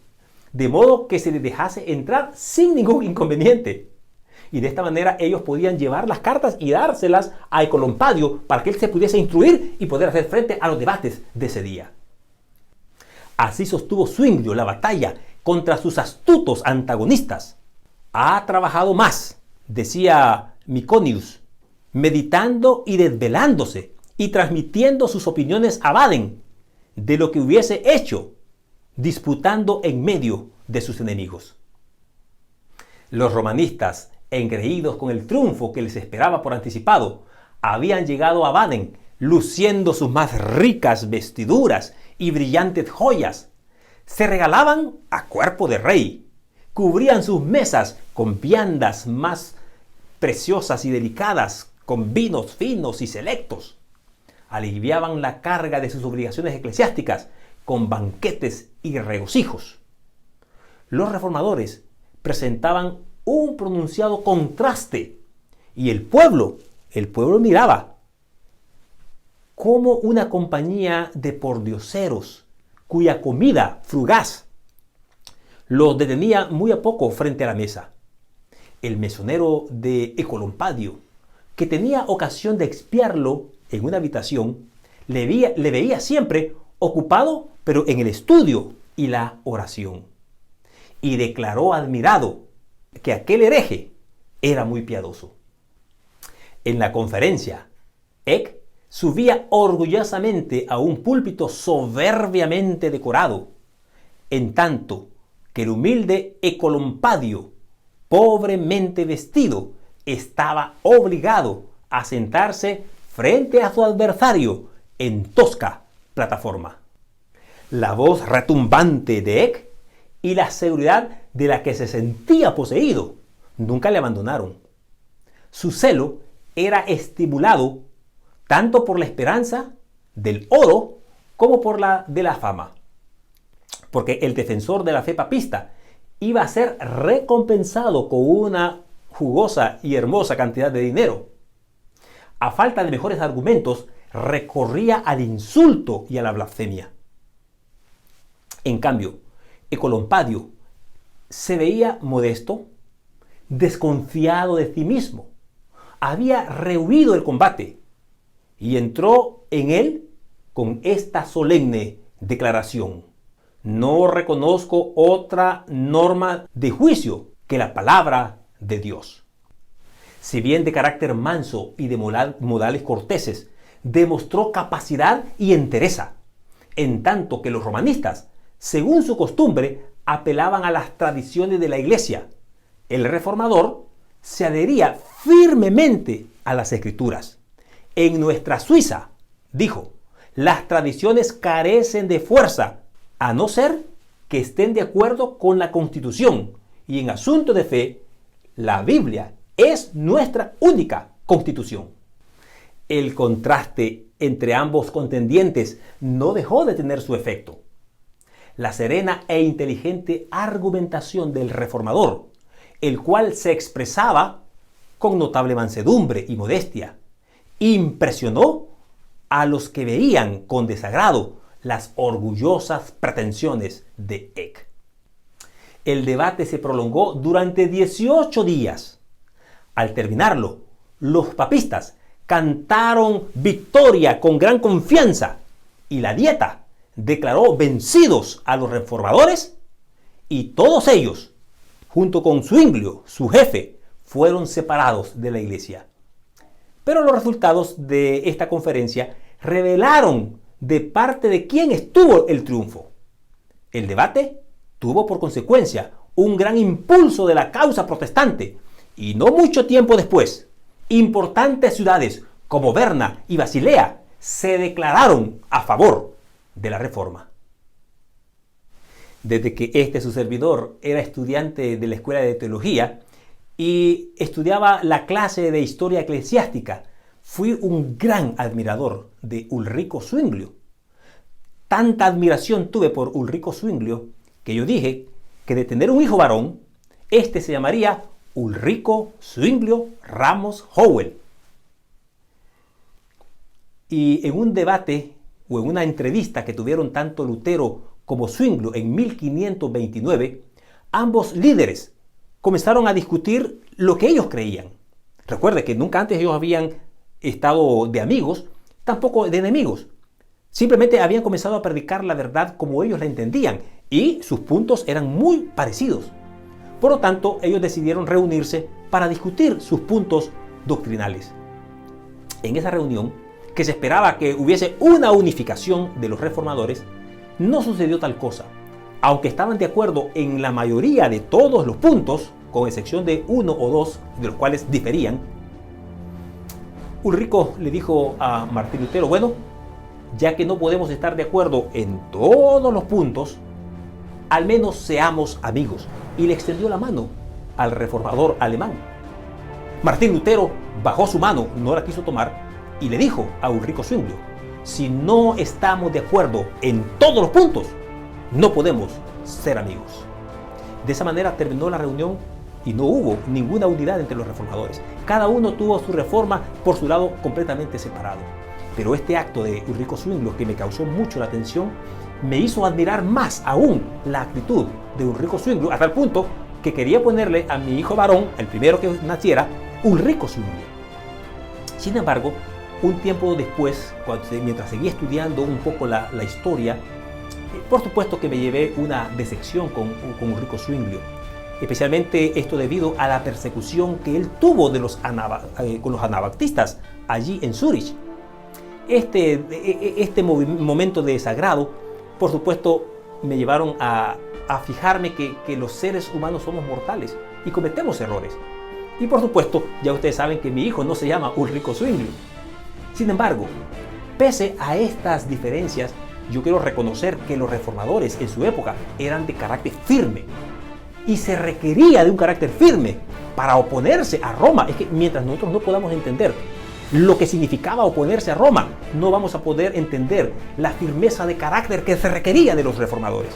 de modo que se les dejase entrar sin ningún inconveniente. Y de esta manera ellos podían llevar las cartas y dárselas a Ecolampadio para que él se pudiese instruir y poder hacer frente a los debates de ese día. Así sostuvo Zwinglio la batalla contra sus astutos antagonistas. Ha trabajado más, decía Miconius, meditando y desvelándose y transmitiendo sus opiniones a Baden, de lo que hubiese hecho disputando en medio de sus enemigos. Los romanistas, engreídos con el triunfo que les esperaba por anticipado, habían llegado a Baden luciendo sus más ricas vestiduras y brillantes joyas. Se regalaban a cuerpo de rey, cubrían sus mesas con viandas más preciosas y delicadas, con vinos finos y selectos. Aliviaban la carga de sus obligaciones eclesiásticas con banquetes y regocijos. Los reformadores presentaban un pronunciado contraste, y el pueblo miraba como una compañía de pordioseros cuya comida frugaz los detenía muy a poco frente a la mesa. El mesonero de Ecolampadio, que tenía ocasión de expiarlo en una habitación, le veía siempre ocupado, pero en el estudio y la oración, y declaró admirado que aquel hereje era muy piadoso. En la conferencia, Eck subía orgullosamente a un púlpito soberbiamente decorado, en tanto que el humilde Ecolampadio, pobremente vestido, estaba obligado a sentarse frente a su adversario en tosca plataforma. La voz retumbante de Eck y la seguridad de la que se sentía poseído nunca le abandonaron. Su celo era estimulado tanto por la esperanza del oro como por la de la fama, porque el defensor de la fe papista iba a ser recompensado con una jugosa y hermosa cantidad de dinero. A falta de mejores argumentos, recorría al insulto y a la blasfemia. En cambio, Ecolampadio se veía modesto, desconfiado de sí mismo. Había rehuido el combate y entró en él con esta solemne declaración: no reconozco otra norma de juicio que la palabra de Dios. Si bien de carácter manso y de modales corteses, demostró capacidad y entereza, en tanto que los romanistas, según su costumbre, apelaban a las tradiciones de la Iglesia. El reformador se adhería firmemente a las Escrituras. En nuestra Suiza, dijo, las tradiciones carecen de fuerza, a no ser que estén de acuerdo con la Constitución, y en asunto de fe, la Biblia es nuestra única Constitución. El contraste entre ambos contendientes no dejó de tener su efecto. La serena e inteligente argumentación del reformador, el cual se expresaba con notable mansedumbre y modestia, impresionó a los que veían con desagrado las orgullosas pretensiones de Eck. El debate se prolongó durante 18 días. Al terminarlo, los papistas cantaron victoria con gran confianza y la Dieta declaró vencidos a los reformadores, y todos ellos, junto con Zwinglio, su jefe, fueron separados de la iglesia. Pero los resultados de esta conferencia revelaron de parte de quién estuvo el triunfo. El debate tuvo por consecuencia un gran impulso de la causa protestante y no mucho tiempo después, importantes ciudades como Berna y Basilea se declararon a favor de la Reforma. Desde que su servidor era estudiante de la Escuela de Teología y estudiaba la clase de Historia Eclesiástica, fui un gran admirador de Ulrico Zwinglio. Tanta admiración tuve por Ulrico Zwinglio que yo dije que de tener un hijo varón, se llamaría Ulrico Zwinglio Ramos Howell. Y en un debate o en una entrevista que tuvieron tanto Lutero como Zwinglio en 1529, ambos líderes comenzaron a discutir lo que ellos creían. Recuerde que nunca antes ellos habían estado de amigos, tampoco de enemigos. Simplemente habían comenzado a predicar la verdad como ellos la entendían y sus puntos eran muy parecidos. Por lo tanto, ellos decidieron reunirse para discutir sus puntos doctrinales. En esa reunión, que se esperaba que hubiese una unificación de los reformadores, no sucedió tal cosa. Aunque estaban de acuerdo en la mayoría de todos los puntos, con excepción de uno o dos de los cuales diferían, Ulrico le dijo a Martín Lutero, bueno, ya que no podemos estar de acuerdo en todos los puntos, al menos seamos amigos. Y le extendió la mano al reformador alemán. Martín Lutero bajó su mano, no la quiso tomar, y le dijo a Ulrico Zwinglio, si no estamos de acuerdo en todos los puntos, no podemos ser amigos. De esa manera terminó la reunión y no hubo ninguna unidad entre los reformadores. Cada uno tuvo su reforma por su lado completamente separado. Pero este acto de Ulrico Zwinglio, que me causó mucho la atención, me hizo admirar más aún la actitud de Ulrico Zwinglio, hasta el punto que quería ponerle a mi hijo varón, el primero que naciera, Ulrico Zwinglio. Sin embargo, un tiempo después, mientras seguía estudiando un poco la historia, por supuesto que me llevé una decepción con Ulrico Zwinglio, especialmente esto debido a la persecución que él tuvo con los anabaptistas allí en Zúrich. Este momento de desagrado, por supuesto, me llevaron a fijarme que los seres humanos somos mortales y cometemos errores. Y por supuesto, ya ustedes saben que mi hijo no se llama Ulrico Zwinglio. Sin embargo, pese a estas diferencias, yo quiero reconocer que los reformadores en su época eran de carácter firme. Y se requería de un carácter firme para oponerse a Roma. Es que mientras nosotros no podamos entender lo que significaba oponerse a Roma, no vamos a poder entender la firmeza de carácter que se requería de los reformadores.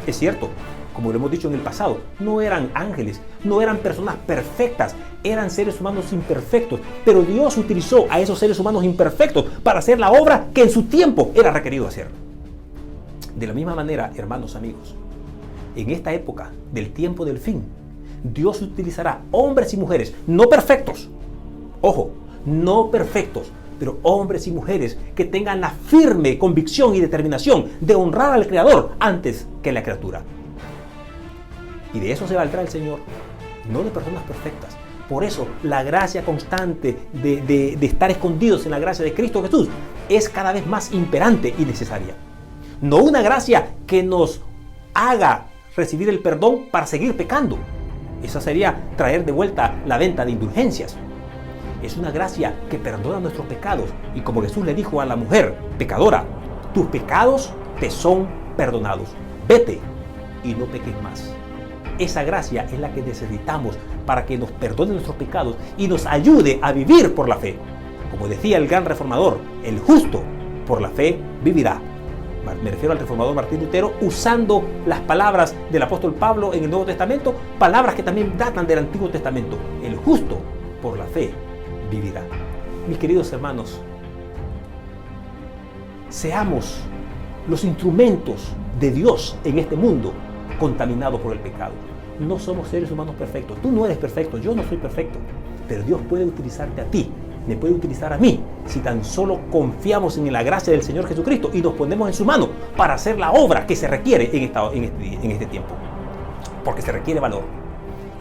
Es cierto, como lo hemos dicho en el pasado, no eran ángeles, no eran personas perfectas, eran seres humanos imperfectos, pero Dios utilizó a esos seres humanos imperfectos para hacer la obra que en su tiempo era requerido hacer. De la misma manera, hermanos, amigos, en esta época del tiempo del fin, Dios utilizará hombres y mujeres no perfectos, ojo, no perfectos, pero hombres y mujeres que tengan la firme convicción y determinación de honrar al Creador antes que la criatura. Y de eso se valdrá el Señor, no de personas perfectas. Por eso la gracia constante de estar escondidos en la gracia de Cristo Jesús es cada vez más imperante y necesaria. No una gracia que nos haga recibir el perdón para seguir pecando. Esa sería traer de vuelta la venta de indulgencias. Es una gracia que perdona nuestros pecados. Y como Jesús le dijo a la mujer pecadora, tus pecados te son perdonados. Vete y no peques más. Esa gracia es la que necesitamos para que nos perdone nuestros pecados y nos ayude a vivir por la fe. Como decía el gran reformador, el justo por la fe vivirá. Me refiero al reformador Martín Lutero, usando las palabras del apóstol Pablo en el Nuevo Testamento, palabras que también datan del Antiguo Testamento. El justo por la fe vivirá. Mis queridos hermanos, seamos los instrumentos de Dios en este mundo contaminado por el pecado. No somos seres humanos perfectos. Tú no eres perfecto, yo no soy perfecto. Pero Dios puede utilizarte a ti, me puede utilizar a mí, si tan solo confiamos en la gracia del Señor Jesucristo y nos ponemos en su mano para hacer la obra que se requiere en este tiempo. Porque se requiere valor.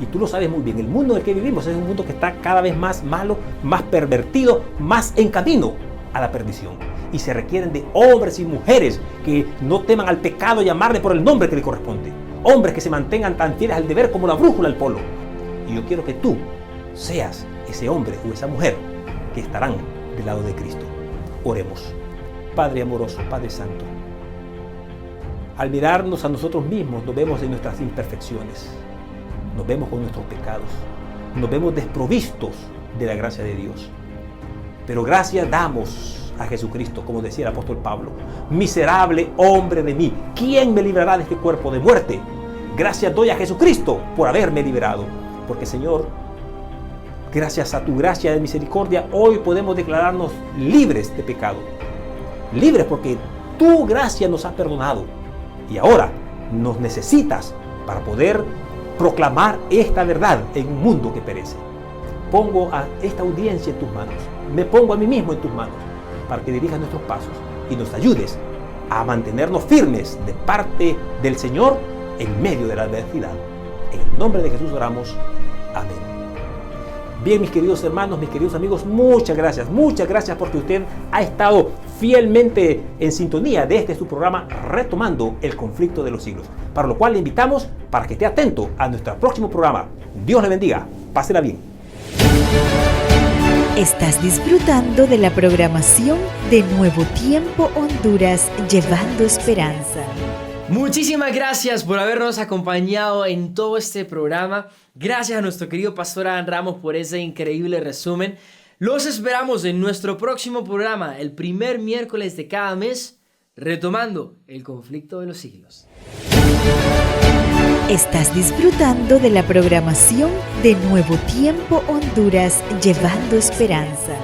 Y tú lo sabes muy bien, el mundo en el que vivimos es un mundo que está cada vez más malo, más pervertido, más en camino a la perdición. Y se requieren de hombres y mujeres que no teman al pecado y amarle por el nombre que le corresponde. hombres que se mantengan tan fieles al deber como la brújula al polo. Y yo quiero que tú seas ese hombre o esa mujer que estarán del lado de Cristo. Oremos. Padre amoroso, Padre Santo, al mirarnos a nosotros mismos nos vemos en nuestras imperfecciones, nos vemos con nuestros pecados, nos vemos desprovistos de la gracia de Dios. Pero gracias damos a Jesucristo, como decía el apóstol Pablo: miserable hombre de mí, ¿quién me librará de este cuerpo de muerte? Gracias doy a Jesucristo por haberme liberado, porque Señor, gracias a tu gracia de misericordia, hoy podemos declararnos libres de pecado. Libres porque tu gracia nos ha perdonado. Y ahora nos necesitas para poder proclamar esta verdad en un mundo que perece. Pongo a esta audiencia en tus manos. Me pongo a mí mismo en tus manos para que dirijas nuestros pasos y nos ayudes a mantenernos firmes de parte del Señor en medio de la adversidad. En el nombre de Jesús oramos. Amén. Bien, mis queridos hermanos, mis queridos amigos, muchas gracias porque usted ha estado fielmente en sintonía de este su programa Retomando el Conflicto de los Siglos, para lo cual le invitamos para que esté atento a nuestro próximo programa. Dios le bendiga, pásela bien. Estás disfrutando de la programación de Nuevo Tiempo Honduras, llevando esperanza. Muchísimas gracias por habernos acompañado en todo este programa. Gracias a nuestro querido pastor Adán Ramos por ese increíble resumen. Los esperamos en nuestro próximo programa, el primer miércoles de cada mes, retomando el conflicto de los siglos. Estás disfrutando de la programación de Nuevo Tiempo Honduras, llevando esperanza.